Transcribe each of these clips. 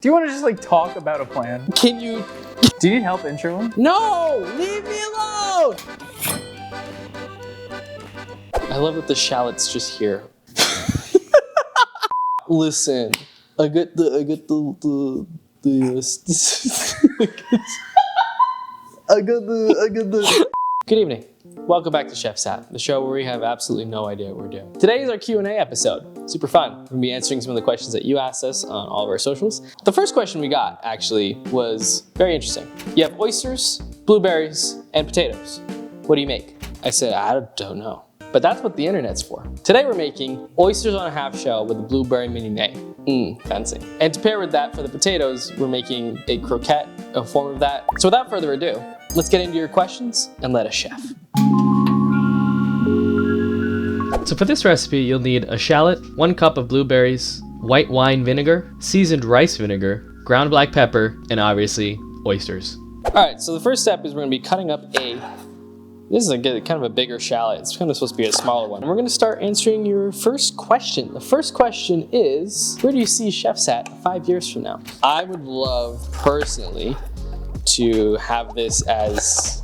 Do you want to just like talk about a plan? Can you? Do you need help introing? No! Leave me alone! I love that the shallot's just here. Listen, I got the Good evening. Welcome back to Shef Satt, the show where we have absolutely no idea what we're doing. Today is our Q&A episode. Super fun. We're gonna be answering some of the questions that you asked us on all of our socials. The first question we got, actually, was very interesting. You have oysters, blueberries, and potatoes. What do you make? I said, I don't know. But that's what the internet's for. Today we're making oysters on a half shell with a blueberry mignonette. Fancy. And to pair with that for the potatoes, we're making a croquette, a form of that. So without further ado, let's get into your questions and let us chef. So for this recipe, you'll need a shallot, 1 cup of blueberries, white wine vinegar, seasoned rice vinegar, ground black pepper, and obviously oysters. All right, so the first step is we're gonna be cutting up this is kind of a bigger shallot. It's kind of supposed to be a smaller one. And we're gonna start answering your first question. The first question is, where do you see Shef Satt 5 years from now? I would love, personally, to have this as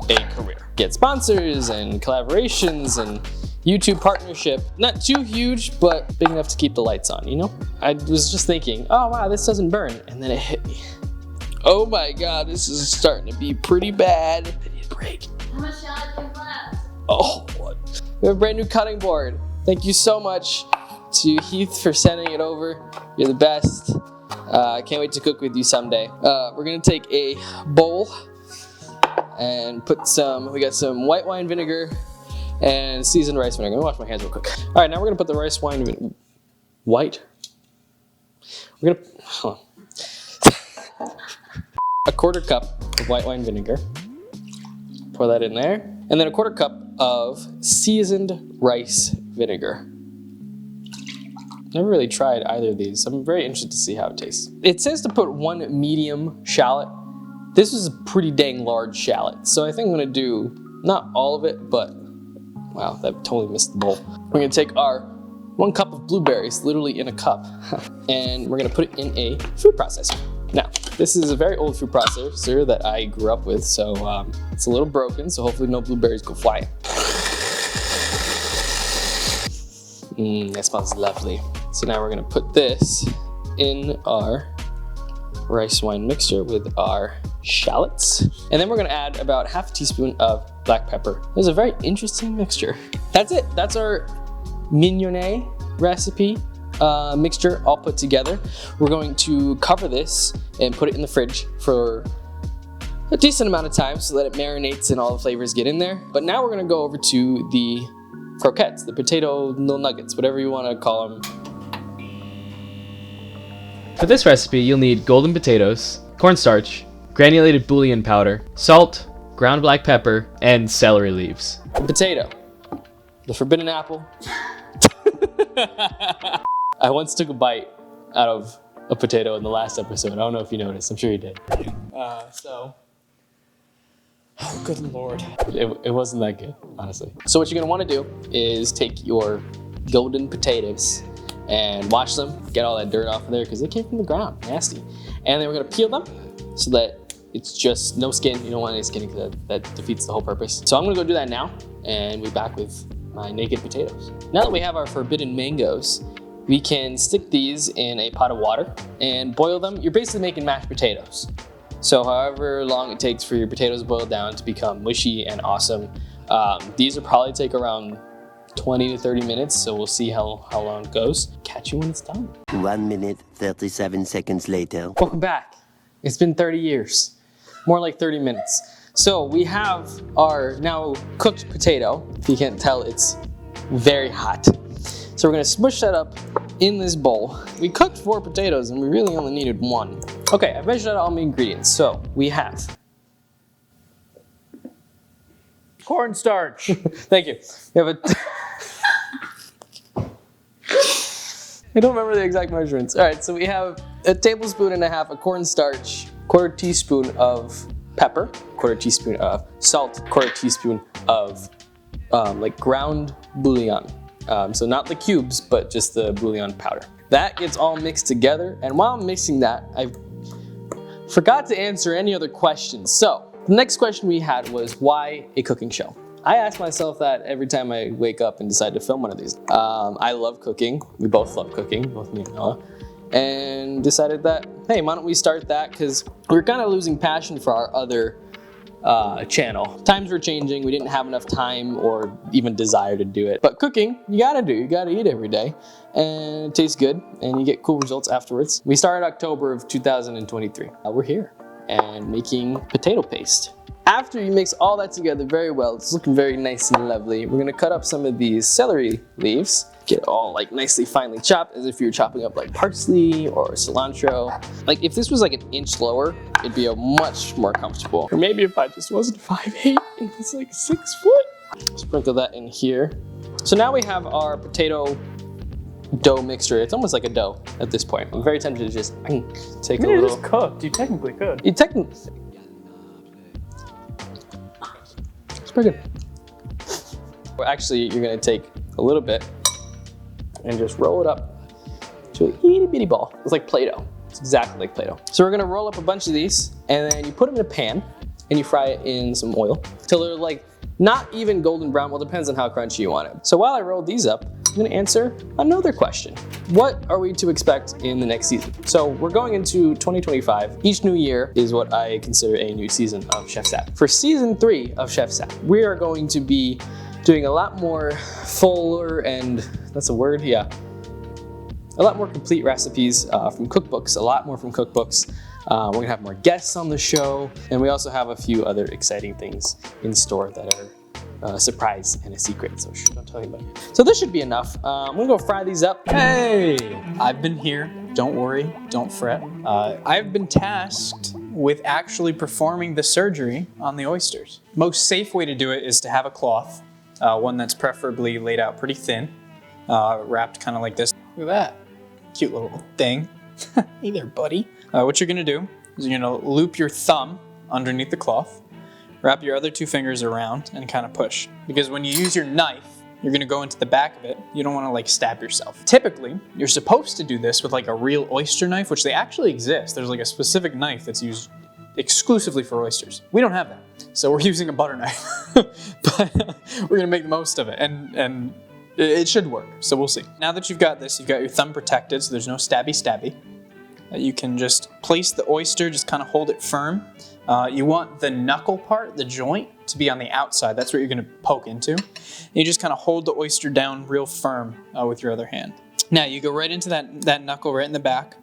a career. Get sponsors and collaborations and YouTube partnership. Not too huge, but big enough to keep the lights on, you know? I was just thinking, oh wow, this doesn't burn. And then it hit me. Oh my God, this is starting to be pretty bad. I need a break. How much shallot do you have? Oh, what? We have a brand new cutting board. Thank you so much to Heath for sending it over. You're the best. I can't wait to cook with you someday. We're gonna take a bowl and put we got some white wine vinegar and seasoned rice vinegar. I'm gonna wash my hands real quick. All right, now we're gonna put the rice wine vinegar. White? We're gonna, hold on. A 1/4 cup of white wine vinegar. Pour that in there. And then a 1/4 cup of seasoned rice vinegar. Never really tried either of these. I'm very interested to see how it tastes. It says to put 1 medium shallot. This is a pretty dang large shallot. So I think I'm gonna do, not all of it, but wow, that totally missed the bowl. We're gonna take our 1 cup of blueberries, literally in a cup, and we're gonna put it in a food processor. Now, this is a very old food processor that I grew up with, so it's a little broken, so hopefully no blueberries go flying. That smells lovely. So now we're gonna put this in our rice wine mixture with our shallots. And then we're gonna add about 1/2 teaspoon of black pepper. This is a very interesting mixture. That's it, that's our mignonette recipe. Mixture all put together. We're going to cover this and put it in the fridge for a decent amount of time so that it marinates and all the flavors get in there. But now we're gonna go over to the croquettes, the potato little nuggets, whatever you wanna call them. For this recipe, you'll need golden potatoes, cornstarch, granulated bouillon powder, salt, ground black pepper, and celery leaves. The potato, the forbidden apple. I once took a bite out of a potato in the last episode. I don't know if you noticed. I'm sure you did. Oh, good Lord. It wasn't that good, honestly. So what you're gonna wanna do is take your golden potatoes and wash them, get all that dirt off of there because they came from the ground, nasty. And then we're gonna peel them so that it's just no skin. You don't want any skin because that defeats the whole purpose. So I'm gonna go do that now and we'll be back with my naked potatoes. Now that we have our forbidden mangoes, we can stick these in a pot of water and boil them. You're basically making mashed potatoes. So however long it takes for your potatoes to boil down to become mushy and awesome, these will probably take around 20 to 30 minutes, so we'll see how long it goes. Catch you when it's done. 1 minute, 37 seconds later. Welcome back. It's been 30 years, more like 30 minutes. So we have our now cooked potato. If you can't tell, it's very hot. So we're gonna smush that up in this bowl. We cooked 4 potatoes and we really only needed 1. Okay, I've measured out all my ingredients. So we have Cornstarch. Thank you. We have I don't remember the exact measurements. All right, so we have 1.5 tablespoons of cornstarch, 1/4 teaspoon of pepper, 1/4 teaspoon of salt, 1/4 teaspoon of like ground bouillon. So not the cubes, but just the bouillon powder. That gets all mixed together. And while I'm mixing that, I forgot to answer any other questions. So the next question we had was, why a cooking show? I ask myself that every time I wake up and decide to film one of these. I love cooking. We both love cooking, both me and Noah. And decided that, hey, why don't we start that? Because we're kind of losing passion for our other channel. Times were changing. We didn't have enough time or even desire to do it. But cooking, you gotta do. You gotta eat every day. And it tastes good and you get cool results afterwards. We started October of 2023. We're here and making potato paste. After you mix all that together very well, it's looking very nice and lovely. We're gonna cut up some of these celery leaves, get it all like nicely finely chopped as if you're chopping up like parsley or cilantro. Like if this was like an inch lower, it'd be a much more comfortable. Or maybe if I just wasn't 5'8" and was like 6 foot. Sprinkle that in here. So now we have our potato dough mixture. It's almost like a dough at this point. I'm very tempted to just take a little. It's cooked. You technically could. You technically. It's pretty good. Well, actually, you're gonna take a little bit and just roll it up to an itty bitty ball. It's like Play-Doh. It's exactly like Play-Doh. So we're gonna roll up a bunch of these and then you put them in a pan and you fry it in some oil till they're like not even golden brown. Well, it depends on how crunchy you want it. So while I roll these up, I'm gonna answer another question. What are we to expect in the next season? So we're going into 2025. Each new year is what I consider a new season of Shef Satt. For season 3 of Shef Satt, we are going to be doing a lot more fuller and, that's a word, yeah. A lot more complete recipes from cookbooks, a lot more from cookbooks. We're gonna have more guests on the show, and we also have a few other exciting things in store that are a surprise and a secret, so don't tell anybody. So this should be enough. I'm gonna go fry these up. Hey, I've been here. Don't worry, don't fret. I've been tasked with actually performing the surgery on the oysters. Most safe way to do it is to have a cloth, one that's preferably laid out pretty thin, wrapped kind of like this. Look at that, cute little thing. Hey there, buddy. What you're gonna do is you're gonna loop your thumb underneath the cloth, wrap your other 2 fingers around and kind of push. Because when you use your knife, you're gonna go into the back of it. You don't wanna like stab yourself. Typically, you're supposed to do this with like a real oyster knife, which they actually exist. There's like a specific knife that's used exclusively for oysters. We don't have that. So we're using a butter knife, but we're gonna make the most of it and it should work. So we'll see. Now that you've got this, you've got your thumb protected, so there's no stabby. You can just place the oyster, just kind of hold it firm. You want the knuckle part, the joint, to be on the outside. That's what you're gonna poke into. And you just kind of hold the oyster down real firm with your other hand. Now you go right into that knuckle right in the back.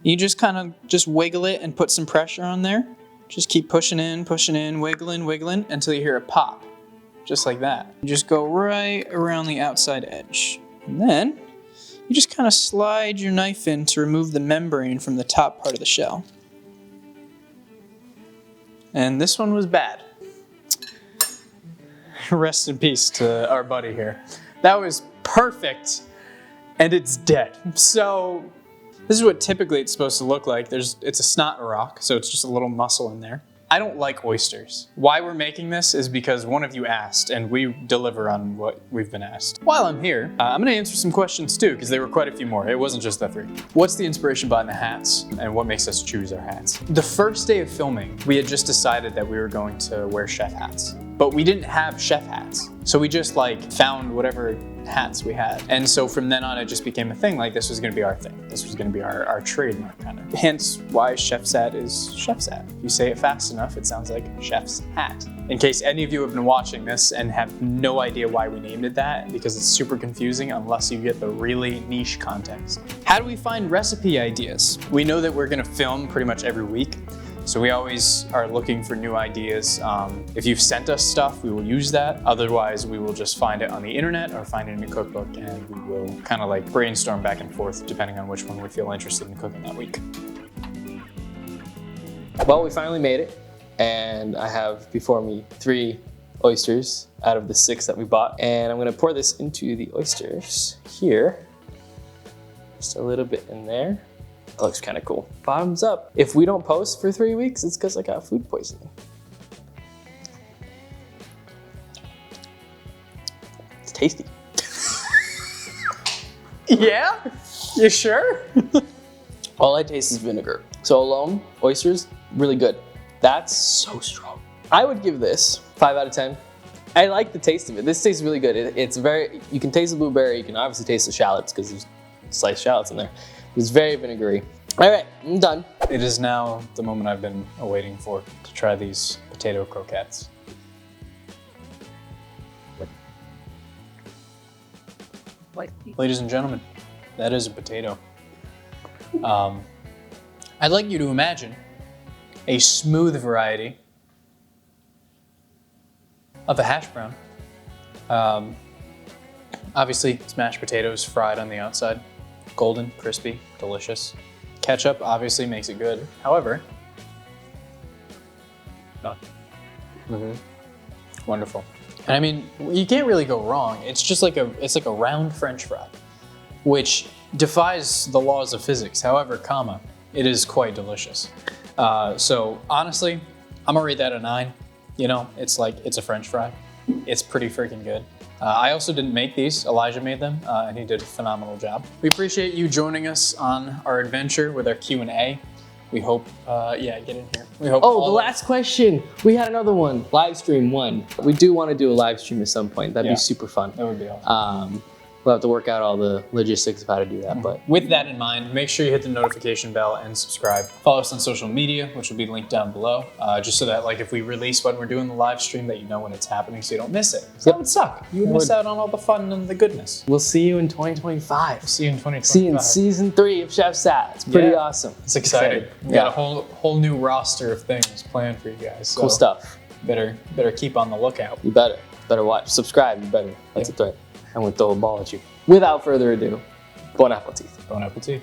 You just kind of just wiggle it and put some pressure on there. Just keep pushing in, wiggling until you hear a pop, just like that. You just go right around the outside edge. And then you just kind of slide your knife in to remove the membrane from the top part of the shell. And this one was bad. Rest in peace to our buddy here. That was perfect, and it's dead. So this is what typically it's supposed to look like. It's a snot rock, so it's just a little muscle in there. I don't like oysters. Why we're making this is because one of you asked, and we deliver on what we've been asked. While I'm here, I'm gonna answer some questions too, because there were quite a few more. It wasn't just the 3. What's the inspiration behind the hats, and what makes us choose our hats? The first day of filming, we had just decided that we were going to wear chef hats, but we didn't have chef hats. So we just like found whatever hats we had. And so from then on, it just became a thing. Like this was gonna be our thing. This was gonna be our trademark kind of. Hence why Shef Satt is Shef Satt. If you say it fast enough, it sounds like chef's hat. In case any of you have been watching this and have no idea why we named it that, because it's super confusing unless you get the really niche context. How do we find recipe ideas? We know that we're gonna film pretty much every week. So we always are looking for new ideas. If you've sent us stuff, we will use that. Otherwise, we will just find it on the internet or find it in a cookbook, and we will kind of like brainstorm back and forth depending on which one we feel interested in cooking that week. Well, we finally made it, and I have before me 3 oysters out of the 6 that we bought. And I'm gonna pour this into the oysters here. Just a little bit in there. That looks kind of cool. Bottoms up. If we don't post for 3 weeks, it's because I got food poisoning. It's tasty. Yeah? You sure? All I taste is vinegar. So alone, oysters, really good. That's so strong. I would give this 5 out of 10. I like the taste of it. This tastes really good. It's very, you can taste the blueberry. You can obviously taste the shallots because there's sliced shallots in there. It's very vinegary. All right, I'm done. It is now the moment I've been awaiting for to try these potato croquettes. Ladies and gentlemen, that is a potato. I'd like you to imagine a smooth variety of a hash brown. Obviously, it's mashed potatoes fried on the outside. Golden, crispy, delicious. Ketchup obviously makes it good. However, wonderful. And I mean, you can't really go wrong. It's just like it's like a round French fry, which defies the laws of physics. However, it is quite delicious. So honestly, I'm gonna rate that a 9. You know, it's a French fry. It's pretty freaking good. I also didn't make these. Elijah made them, and he did a phenomenal job. We appreciate you joining us on our adventure with our Q&A. We hope, yeah, get in here. We hope. Oh, the last question. We had another one. Live stream 1. We do want to do a live stream at some point. That'd be super fun. That would be awesome. We'll have to work out all the logistics of how to do that. But with that in mind, make sure you hit the notification bell and subscribe. Follow us on social media, which will be linked down below, just so that like if we release when we're doing the live stream, that you know when it's happening, so you don't miss it. That would suck. You would miss out on all the fun and the goodness. We'll see you in 2025. See you in 2025. See you in season 3 of Shef Satt. It's pretty awesome. It's exciting. We got a whole new roster of things planned for you guys. So cool stuff. Better keep on the lookout. You better watch. Subscribe. You better. That's a threat. I'm gonna throw a ball at you. Without further ado, bon appetit. Bon appetit.